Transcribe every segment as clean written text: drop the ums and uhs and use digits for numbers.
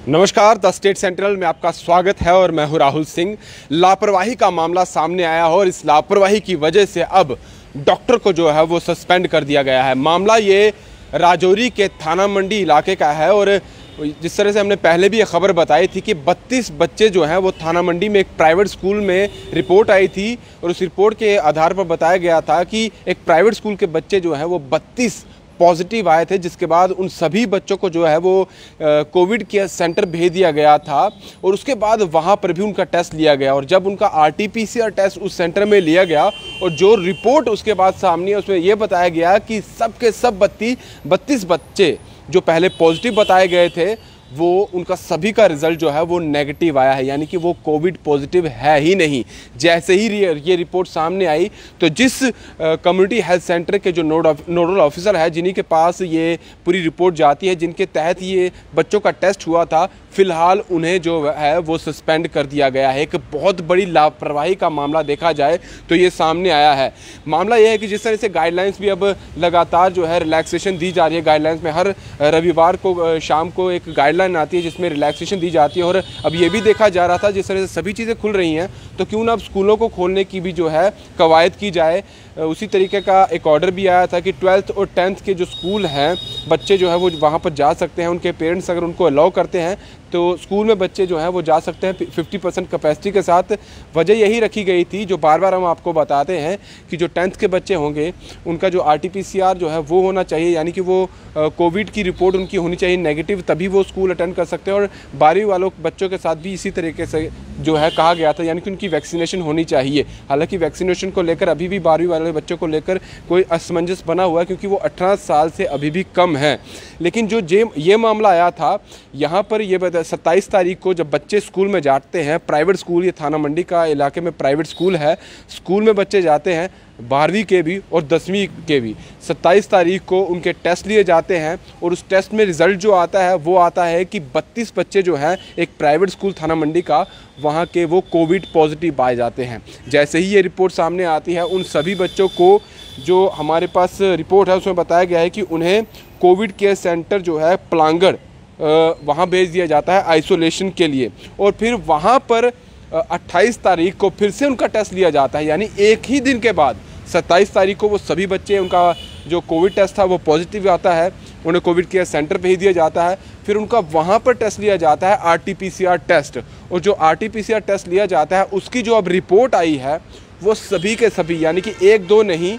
नमस्कार, the state central में आपका स्वागत है और मैं हूं राहुल सिंह। लापरवाही का मामला सामने आया है और इस लापरवाही की वजह से अब डॉक्टर को जो है वो सस्पेंड कर दिया गया है। मामला ये राजौरी के थाना मंडी इलाके का है और जिस तरह से हमने पहले भी ये खबर बताई थी कि 32 बच्चे जो हैं वो थाना मंडी में एक प्राइवेट स्कूल में रिपोर्ट आई थी और उस रिपोर्ट के आधार पर बताया गया था कि एक प्राइवेट स्कूल के बच्चे जो हैं वो 32 पॉजिटिव आए थे, जिसके बाद उन सभी बच्चों को जो है वो कोविड केयर सेंटर भेज दिया गया था और उसके बाद वहाँ पर भी उनका टेस्ट लिया गया और जब उनका आरटीपीसीआर टेस्ट उस सेंटर में लिया गया और जो रिपोर्ट उसके बाद सामने है उसमें ये बताया गया कि सब के सब 32 बच्चे जो पहले पॉजिटिव बताए गए थे वो उनका सभी का रिजल्ट जो है वो नेगेटिव आया है, यानी कि वो कोविड पॉजिटिव है ही नहीं। जैसे ही ये रिपोर्ट सामने आई तो जिस कम्युनिटी हेल्थ सेंटर के जो नोडल ऑफिसर है, जिन्हीं के पास ये पूरी रिपोर्ट जाती है, जिनके तहत ये बच्चों का टेस्ट हुआ था, फिलहाल उन्हें जो है वो सस्पेंड कर दिया गया है। एक बहुत बड़ी लापरवाही का मामला देखा जाए तो ये सामने आया है। मामला ये है कि जिस तरह से गाइडलाइंस भी अब लगातार जो है रिलैक्सेशन दी जा रही है। गाइडलाइंस में हर रविवार को शाम को एक गाइडलाइन आती है जिसमें रिलैक्सेशन दी जाती है और अब ये भी देखा जा रहा था जिस तरह से सभी चीज़ें खुल रही हैं तो क्यों ना अब स्कूलों को खोलने की भी जो है कवायद की जाए। उसी तरीके का एक ऑर्डर भी आया था कि 12th और 10th के जो स्कूल हैं बच्चे जो है वो वहाँ पर जा सकते हैं। उनके पेरेंट्स अगर उनको अलाउ करते हैं तो स्कूल में बच्चे जो हैं वो जा सकते हैं 50% कैपेसिटी के साथ। वजह यही रखी गई थी जो बार बार हम आपको बताते हैं कि जो 10th के बच्चे होंगे उनका जो आरटीपीसीआर जो है वो होना चाहिए, यानी कि वो कोविड की रिपोर्ट उनकी होनी चाहिए नेगेटिव, तभी वो स्कूल अटेंड कर सकते हैं। और 12वीं वालों बच्चों के साथ भी इसी तरीके से जो है कहा गया था, यानी कि उनकी वैक्सीनेशन होनी चाहिए। हालांकि वैक्सीनेशन को लेकर अभी भी 12वीं वाले बच्चों को लेकर कोई असमंजस बना हुआ है क्योंकि वो 18 साल से अभी भी कम है। लेकिन जो ये मामला आया था यहाँ पर ये 27 तारीख को जब बच्चे स्कूल में जाते हैं, प्राइवेट स्कूल, ये थाना मंडी का इलाके में प्राइवेट स्कूल है, स्कूल में बच्चे जाते हैं 12वीं के भी और 10वीं के भी। 27 तारीख को उनके टेस्ट लिए जाते हैं और उस टेस्ट में रिज़ल्ट जो आता है वो आता है कि 32 बच्चे जो हैं एक प्राइवेट स्कूल थाना मंडी का, वहाँ के वो कोविड पॉजिटिव पाए जाते हैं। जैसे ही ये रिपोर्ट सामने आती है उन सभी बच्चों को जो हमारे पास रिपोर्ट है उसमें बताया गया है कि उन्हें कोविड केयर सेंटर जो है पलांगड़ वहाँ भेज दिया जाता है आइसोलेशन के लिए और फिर वहाँ पर 28 तारीख को फिर से उनका टेस्ट लिया जाता है, यानी एक ही दिन के बाद 27 तारीख को वो सभी बच्चे, उनका जो कोविड टेस्ट था वो पॉजिटिव आता है, उन्हें कोविड केयर सेंटर भेज दिया जाता है। फिर उनका वहाँ पर टेस्ट लिया जाता है आरटीपीसीआर टेस्ट और जो आरटीपीसीआर टेस्ट लिया जाता है उसकी जो अब रिपोर्ट आई है वो सभी के सभी, यानी कि एक दो नहीं,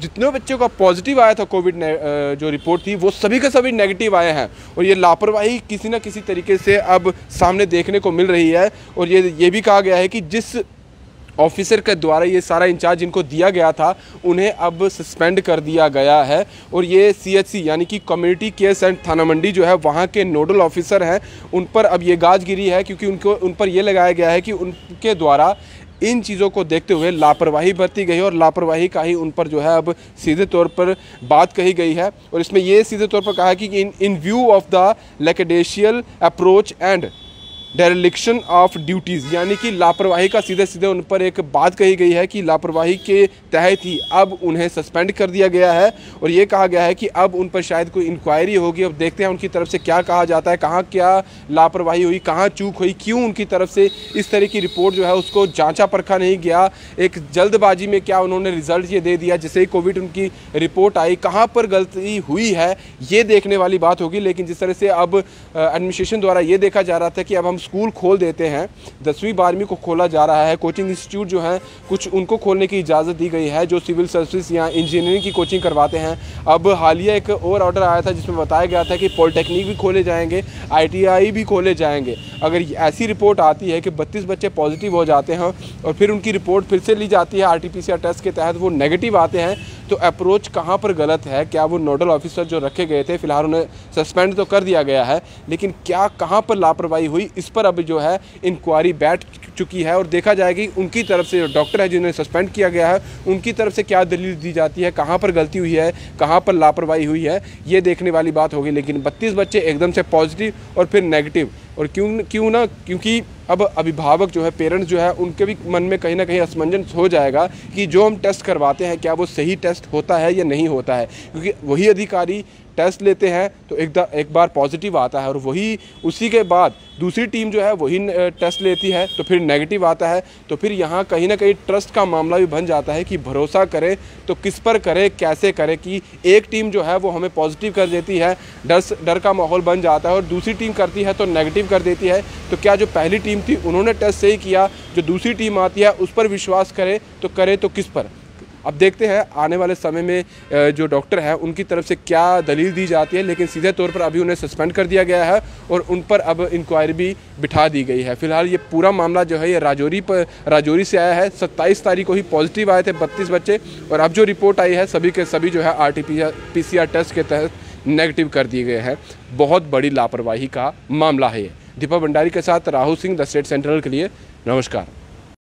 जितने बच्चों का पॉजिटिव आया था कोविड जो रिपोर्ट थी वो सभी के सभी नेगेटिव आए हैं। और ये लापरवाही किसी न किसी तरीके से अब सामने देखने को मिल रही है और ये भी कहा गया है कि जिस ऑफिसर के द्वारा ये सारा इंचार्ज इनको दिया गया था उन्हें अब सस्पेंड कर दिया गया है। और ये CHC यानी कि कम्युनिटी केयर सेंटर थाना मंडी जो है वहाँ के नोडल ऑफिसर हैं, उन पर अब ये गाजगिरी है क्योंकि उन पर ये लगाया गया है कि उनके द्वारा इन चीज़ों को देखते हुए लापरवाही बरती गई है और लापरवाही का ही उन पर जो है अब सीधे तौर पर बात कही गई है। और इसमें ये सीधे तौर पर कहा है कि in view of the lackadaisical approach and dereliction of duties, यानी कि लापरवाही का सीधे सीधे उन पर एक बात कही गई है कि लापरवाही के तहत ही अब उन्हें सस्पेंड कर दिया गया है। और ये कहा गया है कि अब उन पर शायद कोई इंक्वायरी होगी। अब देखते हैं उनकी तरफ से क्या कहा जाता है, कहाँ क्या लापरवाही हुई, कहाँ चूक हुई, क्यों उनकी तरफ से इस तरह की रिपोर्ट जो है उसको जांचा परखा नहीं गया, एक जल्दबाजी में क्या उन्होंने रिजल्ट ये दे दिया जिससे ही कोविड उनकी रिपोर्ट आई, कहाँ पर गलती हुई है ये देखने वाली बात होगी। लेकिन जिस तरह से अब एडमिनिस्ट्रेशन द्वारा ये देखा जा रहा था कि अब हम स्कूल खोल देते हैं, 10वीं 12वीं को खोला जा रहा है, कोचिंग इंस्टीट्यूट जो हैं कुछ उनको खोलने की इजाज़त दी गई है जो सिविल सर्विस या इंजीनियरिंग की कोचिंग करवाते हैं। अब हालिया एक और ऑर्डर आया था जिसमें बताया गया था कि पॉलिटेक्निक भी खोले जाएंगे, ITI भी खोले जाएंगे। अगर ऐसी रिपोर्ट आती है कि 32 बच्चे पॉजिटिव हो जाते हैं और फिर उनकी रिपोर्ट फिर से ली जाती है RT-PCR टेस्ट के तहत वो नेगेटिव आते हैं, तो अप्रोच कहाँ पर गलत है? क्या वो नोडल ऑफिसर जो रखे गए थे, फिलहाल उन्हें सस्पेंड तो कर दिया गया है, लेकिन क्या कहाँ पर लापरवाही हुई इस पर अब जो है इंक्वायरी बैठ चुकी है और देखा जाएगी उनकी तरफ से जो डॉक्टर है जिन्हें सस्पेंड किया गया है उनकी तरफ से क्या दलील दी जाती है, कहाँ पर गलती हुई है, कहाँ पर लापरवाही हुई है, ये देखने वाली बात होगी। लेकिन 32 बच्चे एकदम से पॉजिटिव और फिर नेगेटिव, और क्यों ना, क्योंकि अब अभिभावक जो है, पेरेंट्स जो है, उनके भी मन में कहीं ना कहीं असमंजस हो जाएगा कि जो हम टेस्ट करवाते हैं क्या वो सही टेस्ट होता है या नहीं होता है, क्योंकि वही अधिकारी टेस्ट लेते हैं तो एक बार पॉजिटिव आता है और वही उसी के बाद दूसरी टीम जो है वही टेस्ट लेती है तो फिर नेगेटिव आता है। तो फिर यहाँ कहीं ना कहीं ट्रस्ट का मामला भी बन जाता है कि भरोसा करें तो किस पर करें, कैसे करें, कि एक टीम जो है वो हमें पॉजिटिव कर देती है, डर का माहौल बन जाता है, और दूसरी टीम करती है तो नेगेटिव कर देती है। तो क्या जो पहली टीम थी उन्होंने टेस्ट सही किया, जो दूसरी टीम आती है उस पर विश्वास करे तो किस पर। अब देखते हैं आने वाले समय में जो डॉक्टर है उनकी तरफ से क्या दलील दी जाती है, लेकिन सीधे तौर पर अभी उन्हें सस्पेंड कर दिया गया है और उन पर अब इंक्वायरी भी बिठा दी गई है। फिलहाल ये पूरा मामला जो है ये राजौरी से आया है। 27 तारीख को ही पॉजिटिव आए थे 32 बच्चे, और अब जो रिपोर्ट आई है सभी के सभी जो है RT-PCR टेस्ट के तहत नेगेटिव कर दिए गए हैं। बहुत बड़ी लापरवाही का मामला है ये। दीपक भंडारी के साथ Rahul Singh, the state central के लिए नमस्कार।